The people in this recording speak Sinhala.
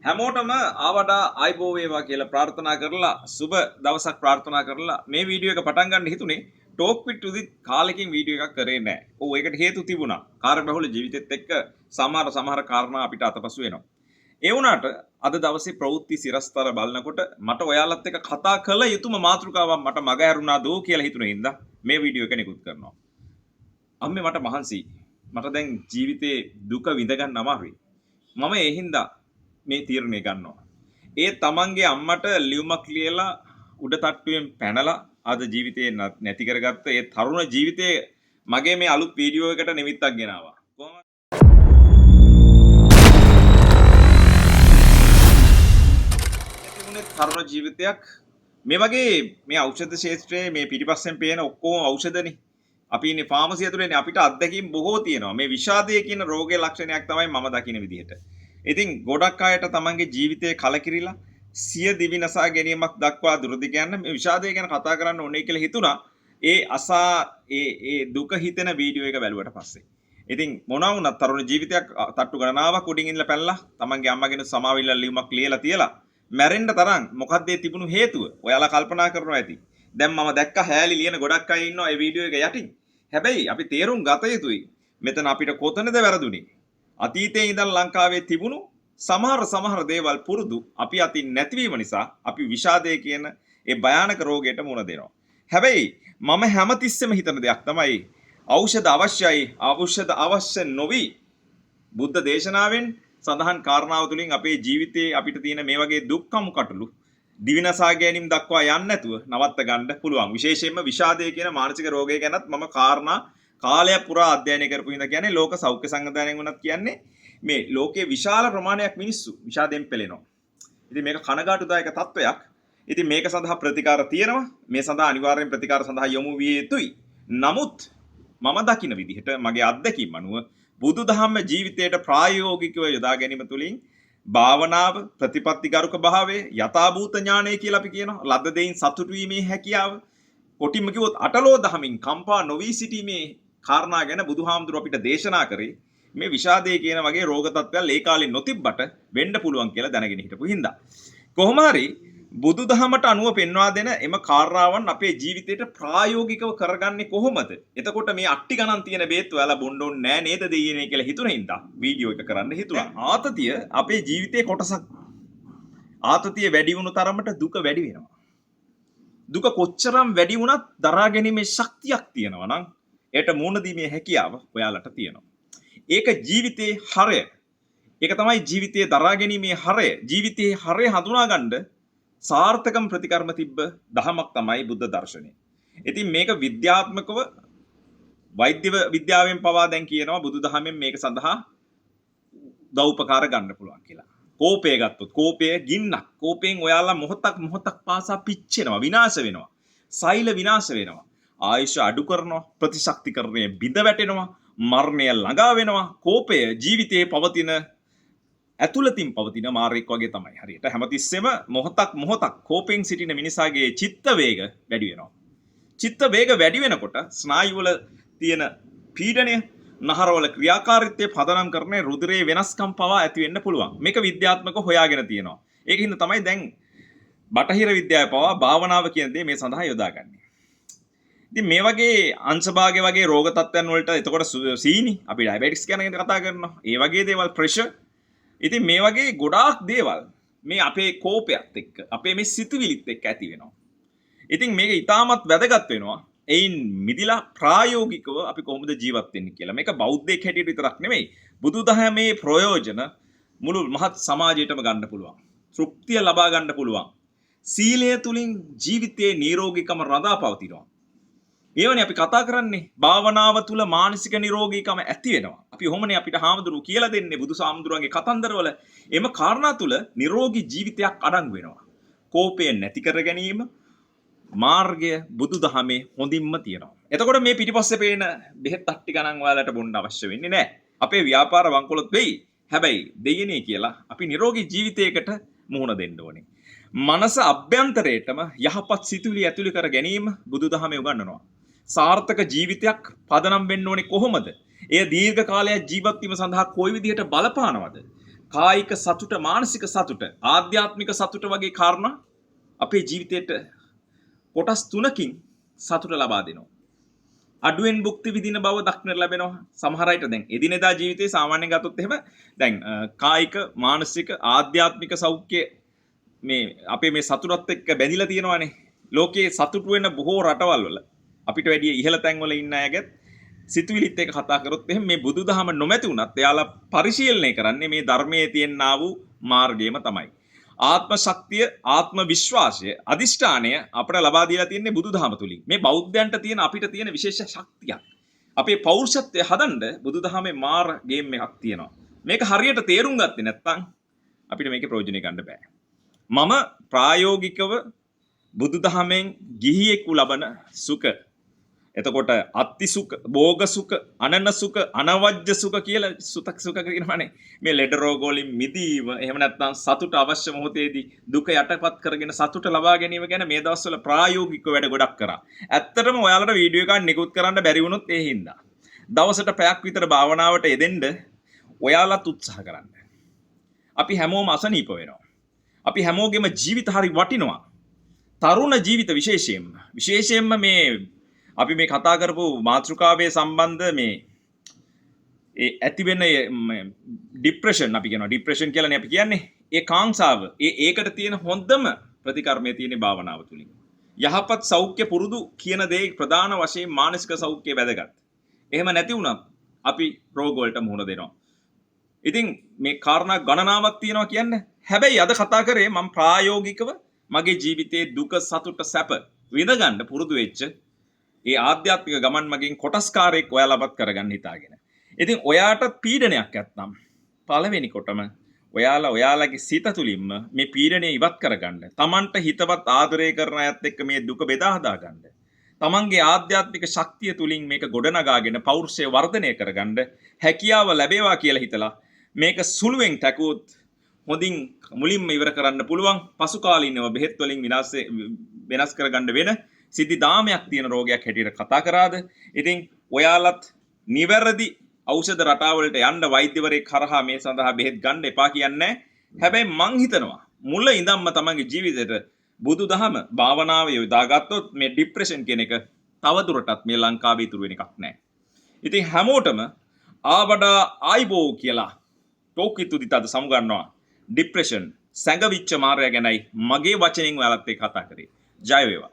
හැමෝටම ආවඩා ආයිබෝ වේවා කියලා ප්‍රාර්ථනා කරලා සුබ දවසක් ප්‍රාර්ථනා කරලා මේ වීඩියෝ එක පටන් ගන්න හිතුනේ ටෝක් විත් උදිත් කාලෙකින් වීඩියෝ එකක් කරේ නැහැ. ඔව් ඒකට හේතු තිබුණා. කාර්යබහුල ජීවිතෙත් එක්ක සමහර කාරණා අපිට අතපසු වෙනවා. ඒ වුණාට අද දවසේ ප්‍රවෘත්ති සිරස්තල බලනකොට මට ඔයාලත් එක්ක කතා කළ යුතුම මාතෘකාවක් මට මග ඇරුණා දෝ කියලා හිතුනේ හින්දා මේ වීඩියෝ එක නිකුත් කරනවා. අම්මේ මට මහන්සි. මට දැන් ජීවිතේ දුක විඳ ගන්න අමාරුයි. මම ඒ හින්දා මේ තීරණය ගන්නවා. ඒ තමන්ගේ අම්මට ලියුමක් ලියලා උඩ තට්ටුවෙන් පැනලා අද ජීවිතේ නැති කරගත්ත ඒ තරුණ ජීවිතේ මගේ මේ අලුත් වීඩියෝ එකට නිමිත්තක් ගෙනාවා. කොහොමද? තරුණ ජීවිතයක් මේ වගේ මේ ඖෂධ ශාස්ත්‍රයේ මේ පිටිපස්සෙන් පේන ඔක්කොම ඖෂධනේ. අපි ඉන්නේ ෆාමසි ඇතුළේනේ අපිට අත්දැකීම් බොහෝ තියෙනවා. මේ විෂාදය කියන රෝගයේ ලක්ෂණයක් තමයි මම දකින විදිහට. ඉතින් ගොඩක් අයට තමන්ගේ ජීවිතේ කලකිරිලා සිය දිවිනසා ගැනීමක් දක්වා දුරදිග යන මේ විෂාදය ගැන කතා කරන්න ඕනේ කියලා හිතුණා. ඒ දුක හිතෙන වීඩියෝ එක බැලුවට පස්සේ. ඉතින් මොනවා වුණත් තරුණ ජීවිතයක් තට්ටු ගණනාවක් උඩින් ඉඳලා පැනලා තමන්ගේ අම්මගෙන සමාවිල්ල ලියුමක් ලියලා තියලා මැරෙන්න තරම් මොකක්ද ඒ තිබුණු හේතුව? ඔයාලා කල්පනා කරනවා ඇති. දැන් මම දැක්ක හැලී ලියන ගොඩක් අය ඉන්නවා මේ වීඩියෝ එක යටින්. හැබැයි අපි තේරුම් ගත යුතුයි මෙතන අපිට කොතනද වැරදුනේ? අතීතයේ ඉඳන් ලංකාවේ තිබුණු සමහර දේවල් පුරුදු අපි අතින් නැතිවීම නිසා අපි විෂාදය කියන ඒ භයානක රෝගයට මුහුණ දෙනවා. හැබැයි මම හැමතිස්සෙම හිතන දෙයක් තමයි ඖෂධ අවශ්‍යයි, ඖෂධ අවශ්‍ය නොවි බුද්ධ දේශනාවෙන් සඳහන් කාරණාව තුළින් අපේ ජීවිතේ අපිට තියෙන මේ වගේ දුක්ඛම කටළු දිවිනසා ගැනීම දක්වා යන්නේ නැතුව නවත්ත ගන්න පුළුවන්. විශේෂයෙන්ම විෂාදය කියන මානසික රෝගය ගැනත් මම කාරණා කාලයක් පුරා අධ්‍යයනය කරපු හින්දා කියන්නේ ලෝක සෞඛ්‍ය සංවිධානයෙන් වුණත් කියන්නේ මේ ලෝකයේ විශාල ප්‍රමාණයක් මිනිස්සු විෂාදයෙන් පෙළෙනවා. ඉතින් මේක කනගාටුදායක තත්වයක්. ඉතින් මේක සඳහා ප්‍රතිකාර තියෙනවා. මේ සඳහා අනිවාර්යෙන් ප්‍රතිකාර සඳහා යොමු විය යුතුයි. නමුත් මම දකින විදිහට මගේ අත්දැකීම් අනුව බුදුදහම ජීවිතයට ප්‍රායෝගිකව යොදා ගැනීම තුළින් භාවනාව ප්‍රතිපත්තිගරුක භාවය යථාභූත ඥානය කියලා අපි කියනවා. ලද්ද දෙයින් සතුටු වීමේ හැකියාව. කොටින්ම කිව්වොත් අටලෝ දහමින් කම්පා නොවී සිටීමේ කාරණා ගැන බුදුහාමුදුරුවෝ අපිට දේශනා කරේ මේ විෂාදය කියන වගේ රෝග තත්ත්වයන් ඒ කාලේ නොතිබ්බට වෙන්න පුළුවන් කියලා දැනගෙන හිටපු හින්දා. කොහොම හරි බුදුදහමට අනුව පෙන්වා දෙන එම කාරණාවන් අපේ ජීවිතයට ප්‍රායෝගිකව කරගන්නේ කොහොමද? එතකොට මේ අට්ටි ගණන් තියෙන බේත් ඔයාලා බොන්න ඕනේ නෑ නේද දෙයියනේ කියලා හිතුන හින්දා වීඩියෝ එක කරන්න හිතුණා. ආතතිය අපේ ජීවිතේ කොටසක්. ආතතිය වැඩි වුණු තරමට දුක වැඩි වෙනවා. දුක කොච්චරම් වැඩි වුණත් දරා ගැනීමේ ශක්තියක් තියෙනවා නම් ඒට මුහුණ දීමේ හැකියාව ඔයාලට තියෙනවා. ඒක ජීවිතේ හරය. ඒක තමයි ජීවිතයේ දරා ගැනීමේ හරය. ජීවිතයේ හරය හඳුනා ගන්න සාර්ථකම ප්‍රතිකර්ම තිබ්බ දහමක් තමයි බුද්ධ දර්ශනය. ඉතින් මේක විද්‍යාත්මකව වෛද්‍ය විද්‍යාවෙන් පවා දැන් කියනවා බුදුදහමෙන් මේක සඳහා දවුපකාර ගන්න පුළුවන් කියලා. කෝපය ගත්තොත් කෝපය ගින්නක්. කෝපයෙන් ඔයාලා මොහොතක් පාසා පිච්චෙනවා, විනාශ වෙනවා. සෛල විනාශ වෙනවා. ආයුෂ අඩු කරනවා, ප්‍රතිශක්තිකරණය බිඳ වැටෙනවා, මරණය ළඟා වෙනවා. කෝපය ජීවිතයේ පවතින ඇතුළතින් පවතින මාරෙක් වගේ තමයි. හරියට හැමතිස්සෙම මොහොතක් කෝපෙන් සිටින මිනිසාගේ චිත්ත වේග වැඩි වෙනවා. චිත්ත වේග වැඩි වෙනකොට ස්නායුවල තියෙන පීඩනය, නහරවල ක්‍රියාකාරීත්වය පදනම් කරන රුධිරයේ වෙනස්කම් පවා ඇති වෙන්න පුළුවන්. මේක විද්‍යාත්මකව හොයාගෙන තියෙනවා. ඒකින්ද තමයි දැන් බටහිර විද්‍යාව පවා භාවනාව කියන දේ මේ සඳහා යොදාගන්නේ. ඉතින් මේ වගේ අංශභාගය වගේ රෝග තත්ත්වයන් වලට එතකොට සීනි අපි ඩයබටික්ස් ගැන කතා කරනවා. ඒ වගේ දේවල් ප්‍රෙෂර්. ඉතින් මේ වගේ ගොඩාක් දේවල් මේ අපේ කෝපයත් එක්ක අපේ මේ සිතුවිලිත් එක්ක ඇති වෙනවා. ඉතින් මේක ඉතාමත් වැදගත් වෙනවා. එයින් මිදිලා ප්‍රායෝගිකව අපි කොහොමද ජීවත් වෙන්නේ කියලා. මේක බෞද්ධයෙක් හැටියට විතරක් නෙමෙයි. බුදුදහමේ ප්‍රයෝජන මුළු මහත් සමාජයටම ගන්න පුළුවන්. තෘප්තිය ලබා ගන්න පුළුවන්. සීලය තුලින් ජීවිතයේ නිරෝගීකම රඳා පවතිනවා. ඒවනේ අපි කතා කරන්නේ භාවනාව තුල මානසික නිරෝගීකම ඇති වෙනවා. අපි ඔහොමනේ අපිට හාමුදුරුවෝ කියලා දෙන්නේ බුදුසාමුදුරුවන්ගේ කතන්දරවල. එම කාරණා තුල නිරෝගී ජීවිතයක් අඩංගු වෙනවා. කෝපය නැති කර ගැනීම මාර්ගය බුදුදහමේ හොඳින්ම තියෙනවා. එතකොට මේ පිටිපස්සේ පේන බෙහෙත් අට්ටි ගණන් ඔයාලට බොන්න අවශ්‍ය වෙන්නේ නැහැ. අපේ ව්‍යාපාර වංකොලොත් වෙයි. හැබැයි දෙයනේ කියලා අපි නිරෝගී ජීවිතයකට මුහුණ දෙන්න ඕනේ. මනස අභ්‍යන්තරයටම යහපත් සිතුවිලි ඇතුළු කර ගැනීම බුදුදහමේ උගන්වනවා. සාර්ථක ජීවිතයක් පදනම් වෙන්න ඕනේ කොහොමද? එය දීර්ඝ කාලයක් ජීවත් වීම සඳහා කොයි විදිහට බලපානවද? කායික සතුට, මානසික සතුට, ආධ්‍යාත්මික සතුට වගේ කාරණා අපේ ජීවිතයට කොටස් තුනකින් සතුට ලබා දෙනවා. අඩුවෙන් භුක්ති විඳින බව දක්නට ලැබෙනවා. සමහර අයට දැන් එදිනෙදා ජීවිතේ සාමාන්‍යයෙන් ගත්තොත් එහෙම දැන් කායික, මානසික, ආධ්‍යාත්මික සෞඛ්‍ය මේ අපේ මේ සතුටත් එක්ක බැඳිලා තියෙනවානේ. ලෝකයේ සතුටු වෙන බොහෝ රටවල් වල අපිට වැඩිය ඉහළ තැන්වල ඉන්න අයගෙත් සිතුවිලිත් එක්ක කතා කරොත් එහෙම මේ බුදුදහම නොමැති වුණත් එයාලා පරිශීලනය කරන්නේ මේ ධර්මයේ තියෙනා වූ මාර්ගයම තමයි. ආත්ම ශක්තිය, ආත්ම විශ්වාසය, අදිෂ්ඨානය අපට ලබා දීලා තියෙන්නේ බුදුදහම තුලින්. මේ බෞද්ධයන්ට තියෙන අපිට තියෙන විශේෂ ශක්තියක්. අපේ පෞරුෂත්වය හදන්න බුදුදහමේ මාර ගේම් එකක් තියෙනවා. මේක හරියට තේරුම් ගත්තේ නැත්නම් අපිට මේකේ ප්‍රයෝජනෙ ගන්න බෑ. මම ප්‍රායෝගිකව බුදුදහමෙන් ගිහියෙකු ලබන සුඛ, එතකොට අත්ති සුඛ, භෝග සුඛ, අනන සුඛ, අනවජ්‍ය සුඛ කියලා සුඛ කියනවානේ. මේ ලෙඩ රෝග වලින් මිදීම, එහෙම නැත්නම් සතුට අවශ්‍ය මොහොතේදී දුක යටපත් කරගෙන සතුට ලබා ගැනීම ගැන මේ දවස්වල ප්‍රායෝගික වැඩ ගොඩක් කරා. ඇත්තටම ඔයාලට වීඩියෝ එකක් නිකුත් කරන්න බැරි වුණොත් ඒ හින්දා දවසට පැයක් විතර භාවනාවට යෙදෙන්න ඔයාලත් උත්සාහ කරන්න. අපි හැමෝම අසනීප වෙනවා. අපි හැමෝගෙම ජීවිත හරි වටිනවා. තරුණ ජීවිත විශේෂයෙන්ම මේ අපි මේ කතා කරපු මාතෘකාවේ සම්බන්ධ මේ ඒ ඇති වෙන ડિප්‍රෙෂන්, අපි කියනවා ડિප්‍රෙෂන් කියලානේ අපි කියන්නේ. ඒ කාංසාව ඒකට තියෙන හොඳම ප්‍රතිකර්මය තියෙන භාවනාව තුලින්. යහපත් සෞඛ්‍ය පුරුදු කියන දේ ප්‍රධාන වශයෙන් මානසික සෞඛ්‍යය වැදගත්. එහෙම නැති වුණත් අපි රෝග වලට මුහුණ දෙනවා. ඉතින් මේ කාරණා ගණනාවක් තියෙනවා කියන්නේ. හැබැයි අද කතා කරේ මම ප්‍රායෝගිකව මගේ ජීවිතයේ දුක, සතුට, සැප විඳ ගන්න පුරුදු වෙච්ච ඒ ආධ්‍යාත්මික ගමන් මගින් කොටස්කාරයෙක් ඔයාලපත් කරගන්න හිතාගෙන. ඉතින් ඔයාට පීඩනයක් නැත්නම් පළවෙනි කොටම ඔයාලගේ සිත තුළින්ම මේ පීඩනය ඉවත් කරගන්න. Tamanට හිතවත් ආදරය කරන අයත් එක්ක මේ දුක බෙදා හදා ගන්න. Tamanගේ ආධ්‍යාත්මික ශක්තිය තුලින් මේක ගොඩනගාගෙන පෞරුෂය වර්ධනය කරගන්න හැකියාව ලැබේවා කියලා හිතලා මේක සුළුවෙන් තැකුවොත් හොඳින් මුලින්ම ඉවර කරන්න පුළුවන්. පසු කාලීනව බෙහෙත් වලින් වෙනස් කරගන්න වෙන සිද්ධි දාමයක් තියෙන රෝගයක් හැටියට කතා කරාද? ඉතින් ඔයාලත් නිවැරදි ඖෂධ රටාවලට යන්න වෛද්‍යවරයෙක් කරහා මේ සඳහා බෙහෙත් ගන්න එපා කියන්නේ. හැබැයි මං හිතනවා මුල ඉඳන්ම තමන්ගේ ජීවිතේට බුදුදහම භාවනාව යොදාගත්තොත් මේ ડિප්‍රෙෂන් කියන එක තවදුරටත් මේ ලංකාවේ ඉතුරු වෙන එකක් නෑ. ඉතින් හැමෝටම ආවඩා ආයිබෝ කියලා ටෝකිතුදිත අද සමුගන්නවා. ડિප්‍රෙෂන්, සැඟවිච්ච මාරය ගැනයි මගේ වචනෙන් ඔයාලත් එක්ක කතා කරේ. ජය වේවා.